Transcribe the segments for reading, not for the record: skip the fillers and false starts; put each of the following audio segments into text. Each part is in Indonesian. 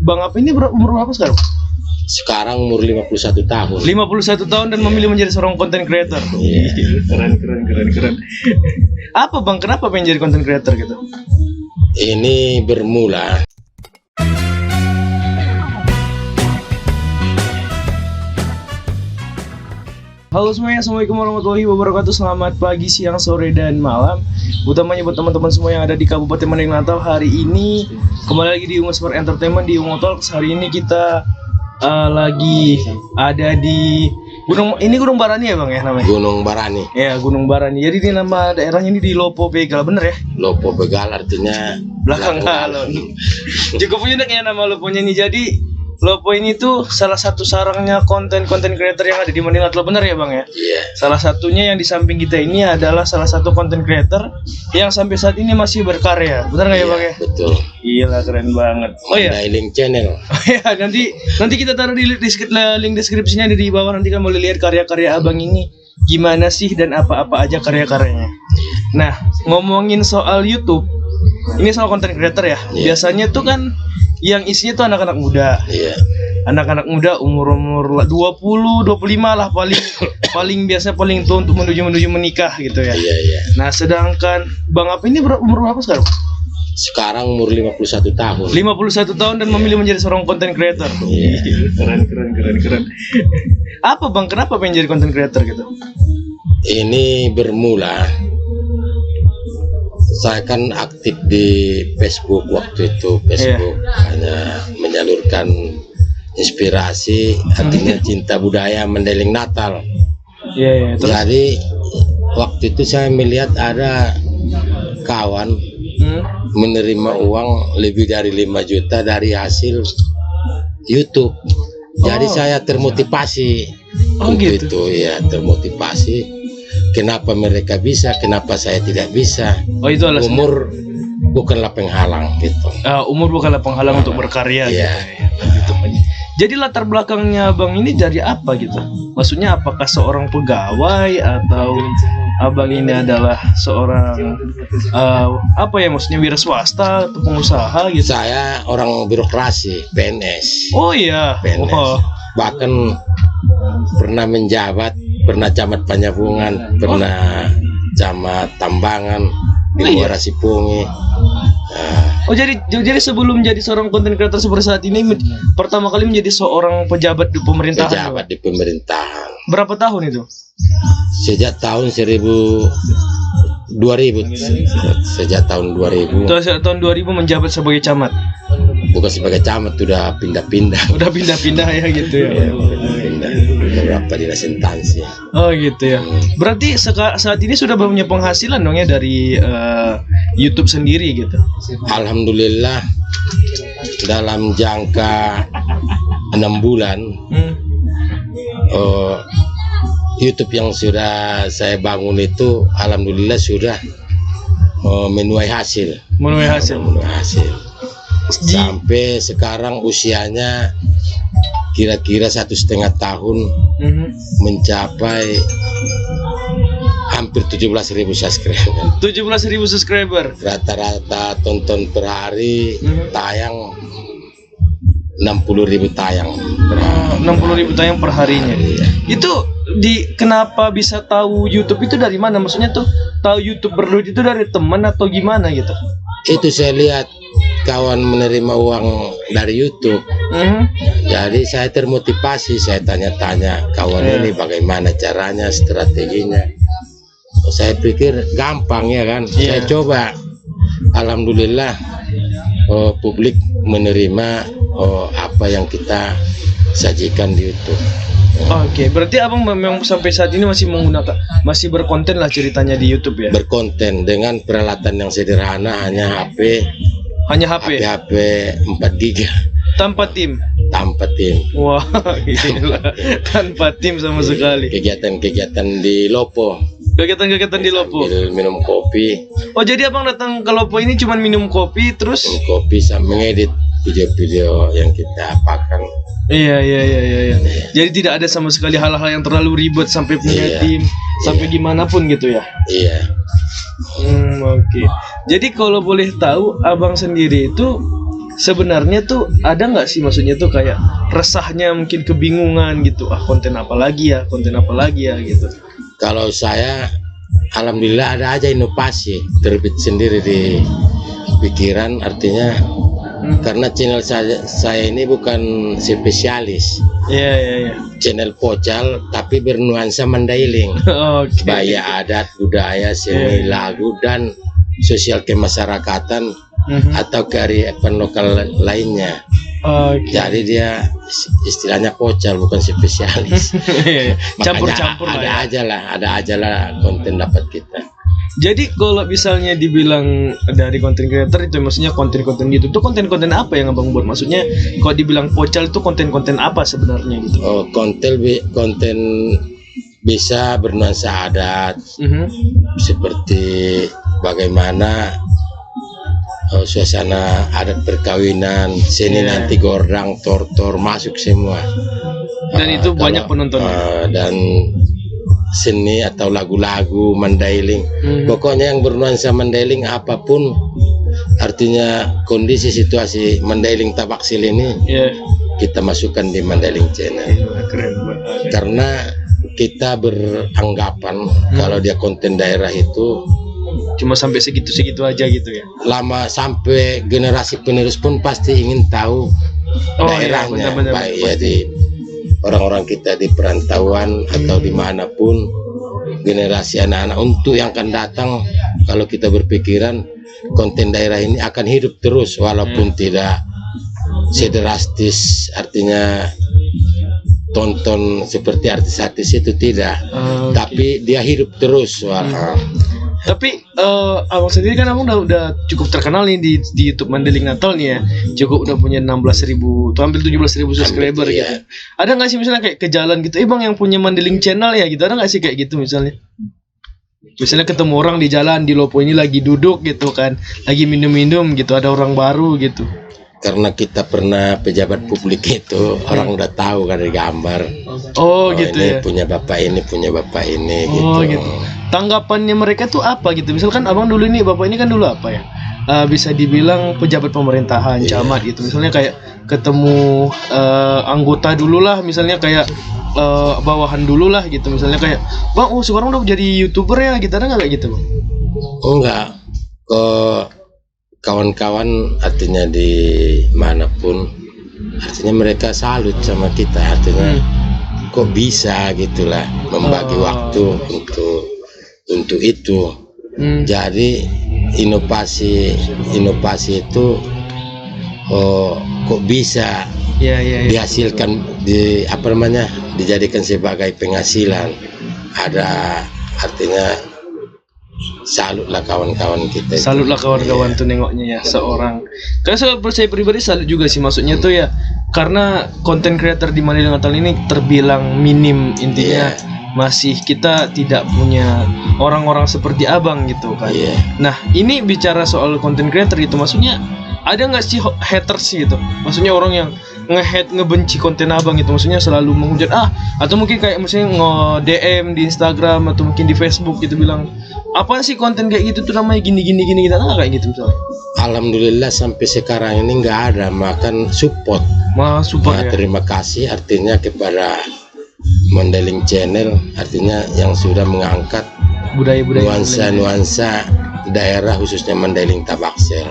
Bang Apa ini umur berapa sekarang? Sekarang umur 51 tahun. 51 tahun dan memilih menjadi seorang content creator. Iya. Keren. Apa Bang, kenapa pengen jadi content creator gitu? Ini bermula Halo semuanya, assalamualaikum warahmatullahi wabarakatuh. Selamat pagi, siang, sore, dan malam. Utamanya buat teman-teman semua yang ada di Kabupaten Mandailing Natal. Hari ini kembali lagi di Ungu Smart Entertainment di Ungu Talks. Hari ini kita lagi ada di Gunung Barani ya Bang ya namanya? Gunung Barani. Ya, Gunung Barani. Jadi ini nama daerahnya ini di Lopo Begal, bener ya? Lopo Begal artinya belakang galon. Cukup unik ya nama Loponya ini. Jadi Lopo ini tuh salah satu sarangnya konten creator yang ada di Mandailing Natal, bener ya Bang ya? Iya. Salah satunya yang di samping kita ini adalah salah satu konten creator yang sampai saat ini masih berkarya, bener nggak ya Bang ya? Betul. Gila, keren banget. Oh ya. Mandailing Channel. Oh ya, nanti kita taruh di link deskripsinya di bawah, nanti kan boleh lihat karya-karya Abang ini gimana sih dan apa-apa aja karya-karyanya. Nah, ngomongin soal YouTube, ini soal konten creator ya. Iya. Biasanya tuh kan yang isinya tuh anak-anak muda. Iya. Anak-anak muda umur 20, 25 lah paling biasa paling tua untuk menuju menikah gitu ya. Iya. Nah, sedangkan Bang Apa ini umur berapa sekarang? Sekarang umur 51 tahun. 51 tahun dan memilih menjadi seorang content creator. Iya. Keren. Apa Bang, kenapa pengen jadi content creator gitu? Ini bermula, saya kan aktif di Facebook waktu itu. Facebook hanya menyalurkan inspirasi, artinya cinta budaya Mandailing Natal. Iya. Jadi waktu itu saya melihat ada kawan menerima uang lebih dari 5 juta dari hasil YouTube. Jadi saya termotivasi untuk gitu. itu ya, termotivasi. Kenapa mereka bisa, kenapa saya tidak bisa? Oh, itu alasannya. Umur bukanlah penghalang gitu. Umur bukanlah penghalang untuk berkarya gitu. Iya. Gitu. Jadi latar belakangnya Bang ini dari apa gitu? Maksudnya apakah seorang pegawai atau Abang ini adalah seorang apa ya, maksudnya wira swasta atau pengusaha gitu? Saya orang birokrasi, PNS. Oh iya. PNS. Oh. Bahkan pernah menjabat, pernah camat Panyabungan, pernah camat Tambangan di Muara Sipungi. Oh, jadi sebelum jadi seorang content creator seperti saat ini, pertama kali menjadi seorang pejabat di pemerintahan. Pejabat di pemerintahan. Berapa tahun itu? Sejak tahun 2000. Sejak tahun 2000. Tahun 2000 menjabat sebagai camat. Bukan sebagai camat, udah pindah-pindah. Udah pindah-pindah ya gitu ya. Pindah beberapa dinas instansi. Oh gitu ya. Berarti saat ini sudah punya penghasilan dong ya dari YouTube sendiri gitu. Alhamdulillah dalam jangka 6 bulan YouTube yang sudah saya bangun itu alhamdulillah sudah menuai hasil. Menuai hasil. Sampai sekarang usianya kira-kira 1,5 tahun, mencapai hampir 17.000 subscriber. 17.000 subscriber. Rata-rata tonton per hari tayang 60.000 tayang. 60.000 tayang per harinya. Itu kenapa bisa tahu YouTube itu dari mana? Maksudnya tuh tahu YouTube berduit itu dari teman atau gimana gitu? Itu saya lihat kawan menerima uang dari YouTube. Jadi saya termotivasi, saya tanya-tanya kawan ini bagaimana caranya, strateginya. Saya pikir gampang ya kan. Saya coba, alhamdulillah publik menerima apa yang kita sajikan di YouTube. Oke, berarti Abang memang sampai saat ini masih berkonten lah ceritanya di YouTube ya? Berkonten dengan peralatan yang sederhana, hanya HP. HP 4 GB. Tanpa tim? Tanpa tim. Wah, gila. Tanpa tim sama sekali. Kegiatan di Lopo. Kegiatan di Lopo. Sambil minum kopi. Oh, jadi Abang datang ke Lopo ini cuma minum kopi terus? Minum kopi sambil mengedit video-video yang kita apakan. Iya. Jadi tidak ada sama sekali hal-hal yang terlalu ribet sampai punya tim, sampai gimana pun gitu ya? Iya. Oke. Jadi kalau boleh tahu, Abang sendiri itu sebenarnya tuh ada nggak sih, maksudnya tuh kayak resahnya, mungkin kebingungan gitu, konten apa lagi ya gitu. Kalau saya, alhamdulillah ada aja inovasi terbit sendiri di pikiran, artinya karena channel saya ini bukan spesialis. Iya. Channel pocal tapi bernuansa Mandailing. Oke. Gaya adat, budaya, seni, lagu, dan sosial kemasyarakatan atau kearifan lokal lainnya. Oke. Jadi dia istilahnya pocal, bukan spesialis. Campur-campur Makanya lah. ada aja lah konten dapat kita. Jadi kalau misalnya dibilang dari konten creator itu, maksudnya konten-konten gitu, itu konten-konten apa yang abang buat? Maksudnya kalau dibilang pocal itu konten-konten apa sebenarnya gitu? Oh, konten bisa bernuansa adat, seperti bagaimana suasana adat perkawinan, seni nanti gordang, tortor masuk semua. Dan itu banyak penontonnya. Dan seni atau lagu-lagu Mandailing, pokoknya yang bernuansa Mandailing apapun, artinya kondisi situasi Mandailing Tabaksil ini kita masukkan di Mandailing Channel. Keren banget. Karena kita beranggapan kalau dia konten daerah itu cuma sampai segitu-segitu aja gitu ya. Lama sampai generasi penerus pun pasti ingin tahu daerahnya, benar, baik ya di orang-orang kita di perantauan atau dimanapun, generasi anak-anak untuk yang akan datang. Kalau kita berpikiran konten daerah ini akan hidup terus walaupun tidak sedrastis, artinya tonton seperti artis-artis itu tidak, tapi dia hidup terus. Tapi abang sendiri kan abang udah cukup terkenal nih di YouTube Mandailing Natal nih ya, cukup udah punya 16.000 tuh hampir 17.000 subscriber gitu. Ada nggak sih misalnya kayak ke jalan gitu, bang yang punya Mandailing Channel ya gitu, ada nggak sih kayak gitu misalnya? Misalnya ketemu orang di jalan di Lopo ini lagi duduk gitu kan, lagi minum-minum gitu, ada orang baru gitu. Karena kita pernah pejabat publik itu, orang udah tahu kan dari gambar. Oh gitu ini ya. punya bapak ini gitu. Tanggapannya mereka tuh apa gitu? Misalkan abang dulu ini, bapak ini kan dulu apa ya? Bisa dibilang pejabat pemerintahan, camat gitu. Misalnya kayak ketemu anggota dulu lah, misalnya kayak bawahan dulu lah gitu. Misalnya kayak, bang, sekarang udah jadi YouTuber ya, gitu, ada nggak kayak gitu, bang? Enggak, ke kawan-kawan artinya di manapun, artinya mereka salut sama kita, artinya kok bisa gitulah membagi waktu untuk itu. Jadi inovasi itu kok bisa dihasilkan, dijadikan sebagai penghasilan. Ada artinya salutlah kawan-kawan kita. Salutlah kawan-kawan tuh nengoknya ya seorang. Karena saya pribadi salut juga sih, maksudnya tuh ya, karena konten creator di Mandailing Natal ini terbilang minim intinya. Masih kita tidak punya orang-orang seperti abang gitu kan. Nah ini bicara soal konten creator itu, maksudnya ada nggak sih haters gitu? Maksudnya orang yang ngebenci konten abang itu, maksudnya selalu menghujat atau mungkin kayak misalnya nge-DM di Instagram atau mungkin di Facebook gitu, bilang apa sih konten kayak gitu tuh namanya gini kita kayak gitu misalnya. Alhamdulillah sampai sekarang ini nggak ada, makan support. Ya. Terima kasih artinya kepada Mandailing Channel, artinya yang sudah mengangkat budaya-budaya nuansa daerah khususnya Mandailing Tabaksil.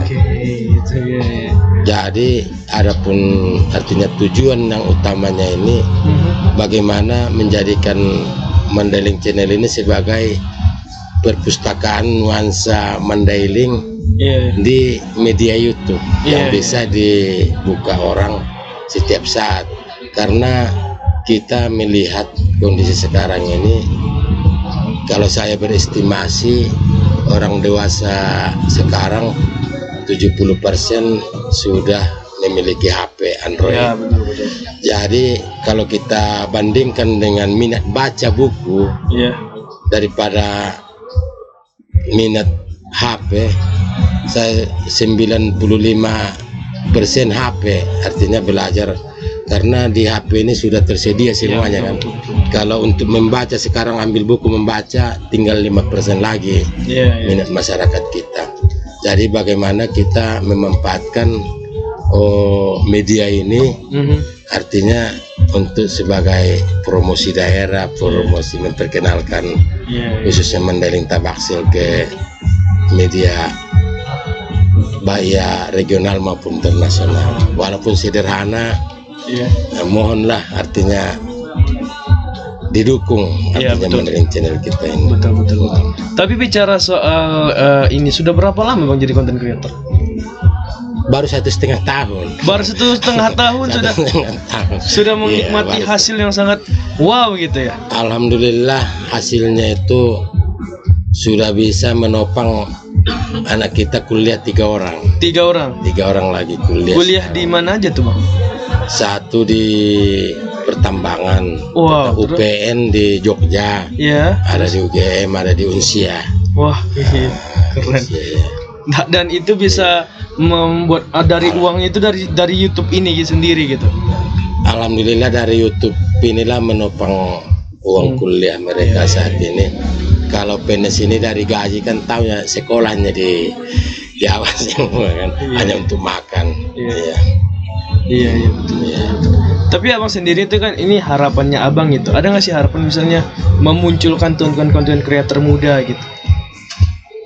Gitu ya. Jadi adapun artinya tujuan yang utamanya ini bagaimana menjadikan Mandailing Channel ini sebagai perpustakaan nuansa Mandailing di media YouTube yang bisa dibuka orang setiap saat. Karena kita melihat kondisi sekarang ini, kalau saya berestimasi orang dewasa sekarang 70% sudah memiliki HP Android. Betul. Jadi kalau kita bandingkan dengan minat baca buku daripada minat HP, saya 95% HP, artinya belajar. Karena di HP ini sudah tersedia semuanya kan. Kalau untuk membaca sekarang ambil buku membaca tinggal 5% lagi minat masyarakat kita. Jadi bagaimana kita memanfaatkan media ini, artinya untuk sebagai promosi daerah, promosi memperkenalkan khususnya Mandailing Tabaksel ke media baik ya regional maupun internasional. Walaupun sederhana, mohonlah artinya didukung artinya Mandailing channel kita ini. Betul. Tapi bicara soal ini, sudah berapa lama Bang jadi content creator? Baru 1,5 tahun. Baru 1,5 tahun sudah menikmati hasil yang sangat wow gitu ya. Alhamdulillah hasilnya itu sudah bisa menopang anak kita kuliah 3 orang. 3 orang. 3 orang lagi kuliah. Kuliah di mana aja tuh Bang? Satu di pertambangan, UPN di Jogja. Iya. Ada di UGM, ada di Unsia. Wah, keren. Dan itu bisa membuat dari uangnya itu dari YouTube ini sendiri gitu. Alhamdulillah dari YouTube inilah menopang uang kuliah mereka saat ini. Kalau PNS ini dari gaji kan tahu ya, sekolahnya diawasi kan, hanya untuk makan. Iya betul. Tapi abang sendiri itu kan ini harapannya abang gitu. Ada nggak sih harapan misalnya memunculkan konten creator muda gitu?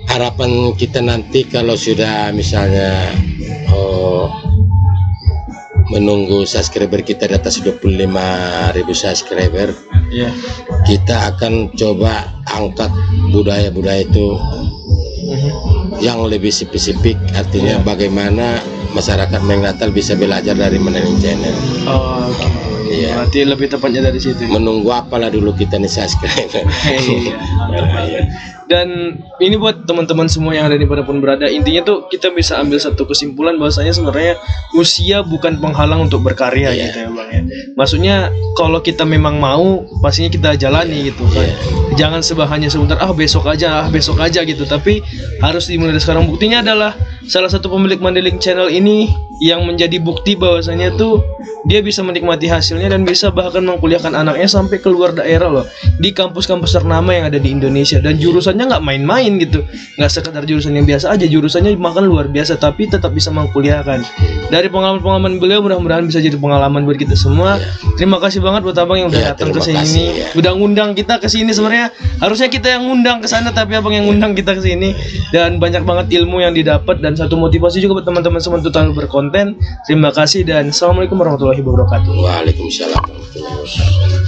Harapan kita nanti kalau sudah misalnya menunggu subscriber kita di atas 25.000 subscriber, kita akan coba angkat budaya-budaya itu yang lebih spesifik, artinya bagaimana masyarakat Mandailing Natal bisa belajar dari Mandailing channel. Berarti lebih tepatnya dari situ. Menunggu apalah dulu kita nih subscriber. Dan ini buat teman-teman semua yang ada di mana pun berada, intinya tuh kita bisa ambil satu kesimpulan bahwasanya sebenarnya usia bukan penghalang untuk berkarya gitu ya Bang ya. Maksudnya kalau kita memang mau, pastinya kita jalani gitu kan. Jangan hanya sebentar besok aja gitu, tapi harus dimulai dari sekarang. Buktinya adalah salah satu pemilik Mandailing channel ini yang menjadi bukti bahwasanya tuh dia bisa menikmati hasilnya dan bisa bahkan mengkuliahkan anaknya sampai keluar daerah loh, di kampus-kampus ternama yang ada di Indonesia. Dan jurusannya nggak main-main gitu, nggak sekedar jurusan yang biasa aja, jurusannya bahkan luar biasa, tapi tetap bisa mengkuliahkan. Dari pengalaman beliau mudah-mudahan bisa jadi pengalaman buat kita semua. Terima kasih banget buat abang yang udah datang ke sini, udah ngundang kita ke sini. Sebenarnya harusnya kita yang ngundang ke sana, tapi abang yang ngundang kita ke sini. Dan banyak banget ilmu yang didapat dan satu motivasi juga buat teman-teman semua untuk terus berkonten. Terima kasih dan assalamualaikum warahmatullahi wabarakatuh. Waalaikumsalam warahmatullahi wabarakatuh.